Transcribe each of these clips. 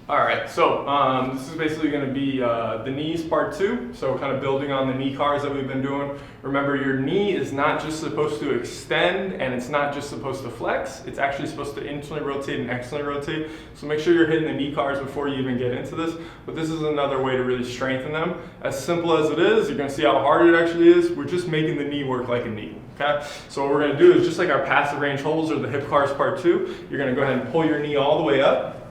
All right, so this is basically going to be the knees part 2. So kind of building on the knee cars that we've been doing. Remember, your knee is not just supposed to extend and it's not just supposed to flex. It's actually supposed to internally rotate and externally rotate. So make sure you're hitting the knee cars before you even get into this. But this is another way to really strengthen them. As simple as it is, you're going to see how hard it actually is. We're just making the knee work like a knee. Okay? So what we're going to do is just like our passive range holds or the hip cars part 2, you're going to go ahead and pull your knee all the way up.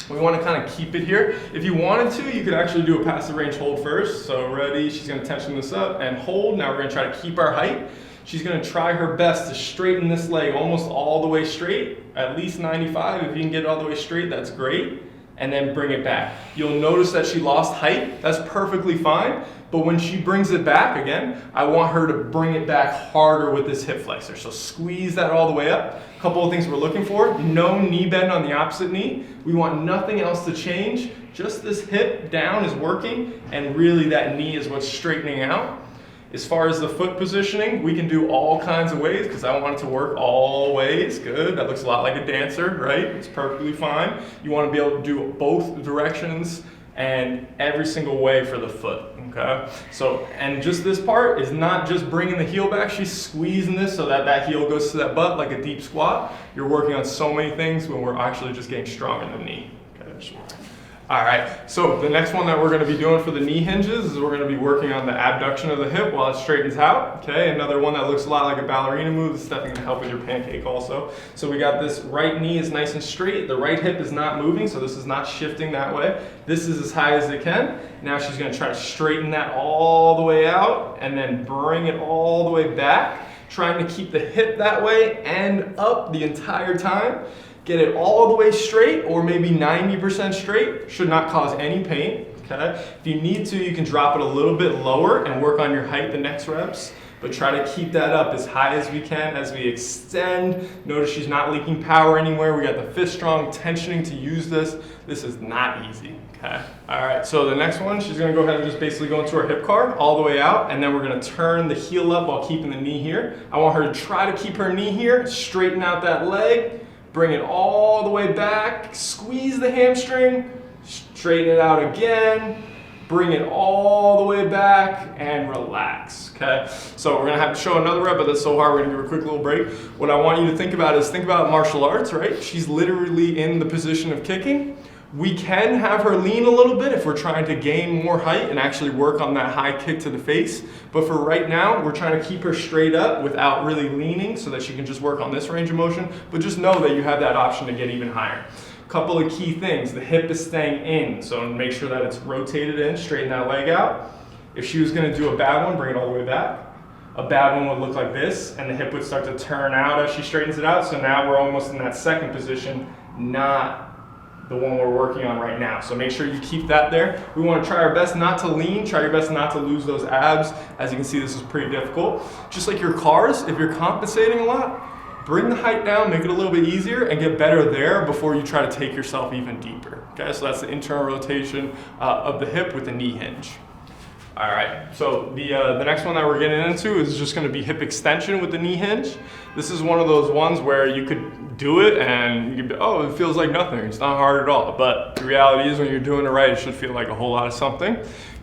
We want to kind of keep it here. If you wanted to, you could actually do a passive range hold first. So ready, she's going to tension this up and hold. Now we're going to try to keep our height. She's going to try her best to straighten this leg almost all the way straight, at least 95. If you can get it all the way straight, that's great. And then bring it back. You'll notice that she lost height. That's perfectly fine. But when she brings it back again, I want her to bring it back harder with this hip flexor. So squeeze that all the way up. A couple of things we're looking for. No knee bend on the opposite knee. We want nothing else to change. Just this hip down is working, and really that knee is what's straightening out. As far as the foot positioning, we can do all kinds of ways because I want it to work all ways. Good, that looks a lot like a dancer, right? It's perfectly fine. You want to be able to do both directions and every single way for the foot, okay? So, and just this part is not just bringing the heel back, she's squeezing this so that that heel goes to that butt like a deep squat. You're working on so many things when we're actually just getting strong in the knee. Okay. All right, so the next one that we're going to be doing for the knee hinges is we're going to be working on the abduction of the hip while it straightens out. Okay, another one that looks a lot like a ballerina move. This is definitely going to help with your pancake also. So we got this right knee is nice and straight. The right hip is not moving, so this is not shifting that way. This is as high as it can. Now she's going to try to straighten that all the way out and then bring it all the way back, trying to keep the hip that way and up the entire time. Get it all the way straight or maybe 90% straight. Should not cause any pain. Okay? If you need to, you can drop it a little bit lower and work on your height the next reps. But try to keep that up as high as we can as we extend. Notice she's not leaking power anywhere. We got the fist strong, tensioning to use this. This is not easy. Okay. All right, so the next one, she's gonna go ahead and just basically go into her hip car all the way out, and then we're gonna turn the heel up while keeping the knee here. I want her to try to keep her knee here, straighten out that leg, bring it all the way back, squeeze the hamstring, straighten it out again, bring it all the way back, and relax, okay? So we're gonna have to show another rep, but that's so hard, we're gonna give a quick little break. What I want you to think about is, think about martial arts, right? She's literally in the position of kicking. We can have her lean a little bit if we're trying to gain more height and actually work on that high kick to the face. But for right now, we're trying to keep her straight up without really leaning so that she can just work on this range of motion. But just know that you have that option to get even higher. Couple of key things. The hip is staying in, so make sure that it's rotated in, straighten that leg out. If she was gonna do a bad one, bring it all the way back. A bad one would look like this, and the hip would start to turn out as she straightens it out. So now we're almost in that second position, not the one we're working on right now. So make sure you keep that there. We want to try our best not to lean, try your best not to lose those abs. As you can see, this is pretty difficult. Just like your cars, if you're compensating a lot, bring the height down, make it a little bit easier, and get better there before you try to take yourself even deeper. Okay, so that's the internal rotation of the hip with the knee hinge. All right, so the next one that we're getting into is just gonna be hip extension with the knee hinge. This is one of those ones where you could do it and you could be, oh, it feels like nothing. It's not hard at all. But the reality is when you're doing it right, it should feel like a whole lot of something.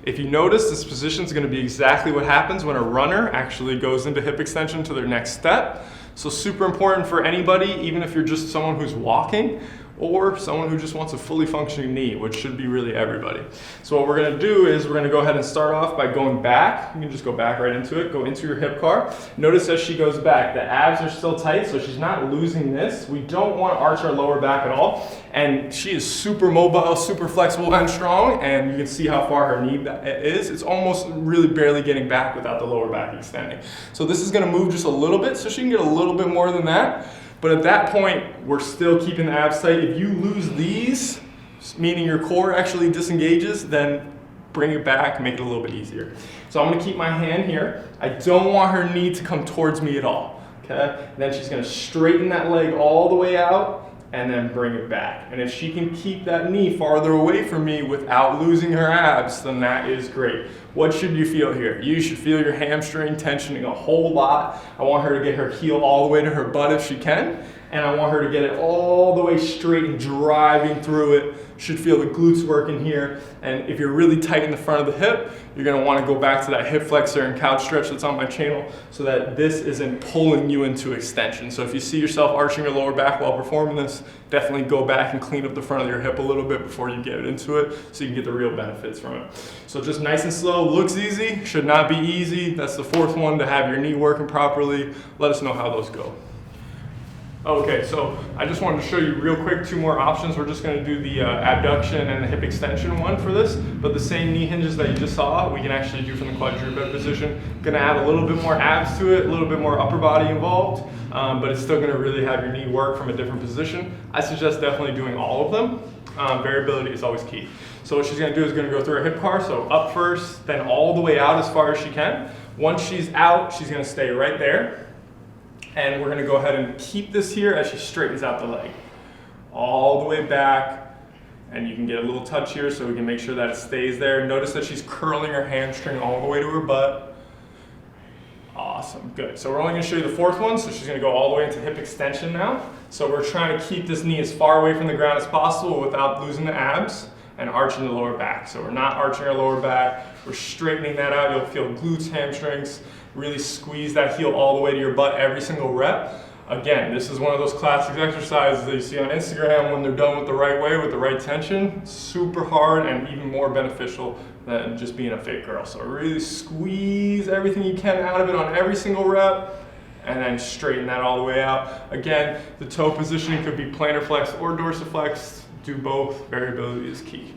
If you notice, this position is gonna be exactly what happens when a runner actually goes into hip extension to their next step. So super important for anybody, even if you're just someone who's walking, or someone who just wants a fully functioning knee, which should be really everybody. So what we're gonna do is we're gonna go ahead and start off by going back. You can just go back right into it, go into your hip car. Notice as she goes back, the abs are still tight, so she's not losing this. We don't want to arch our lower back at all. And she is super mobile, super flexible and strong, and you can see how far her knee is. It's almost really barely getting back without the lower back extending. So this is gonna move just a little bit, so she can get a little bit more than that. But at that point, we're still keeping the abs tight. If you lose these, meaning your core actually disengages, then bring it back, make it a little bit easier. So I'm gonna keep my hand here. I don't want her knee to come towards me at all, okay? Then she's gonna straighten that leg all the way out and then bring it back. And if she can keep that knee farther away from me without losing her abs, then that is great. What should you feel here? You should feel your hamstring tensioning a whole lot. I want her to get her heel all the way to her butt if she can, and I want her to get it all the way straight and driving through it. Should feel the glutes working here. And if you're really tight in the front of the hip, you're gonna wanna go back to that hip flexor and couch stretch that's on my channel so that this isn't pulling you into extension. So if you see yourself arching your lower back while performing this, definitely go back and clean up the front of your hip a little bit before you get into it so you can get the real benefits from it. So just nice and slow, looks easy, should not be easy. That's the fourth one, to have your knee working properly. Let us know how those go. Okay, so I just wanted to show you real quick 2 more options. We're just gonna do the abduction and the hip extension one for this, but the same knee hinges that you just saw, we can actually do from the quadruped position. Gonna add a little bit more abs to it, a little bit more upper body involved, but it's still gonna really have your knee work from a different position. I suggest definitely doing all of them. Variability is always key. So what she's gonna do is gonna go through a hip car, so up first, then all the way out as far as she can. Once she's out, she's gonna stay right there. And we're gonna go ahead and keep this here as she straightens out the leg. All the way back, and you can get a little touch here so we can make sure that it stays there. Notice that she's curling her hamstring all the way to her butt. Awesome, good. So we're only gonna show you the fourth one, so she's gonna go all the way into hip extension now. So we're trying to keep this knee as far away from the ground as possible without losing the abs and arching the lower back. So we're not arching our lower back, we're straightening that out. You'll feel glutes, hamstrings. Really squeeze that heel all the way to your butt every single rep. Again, this is one of those classic exercises that you see on Instagram when they're done with the right way, with the right tension. Super hard and even more beneficial than just being a fit girl. So really squeeze everything you can out of it on every single rep, and then straighten that all the way out. Again, the toe positioning could be plantar flex or dorsiflex. Do both. Variability is key.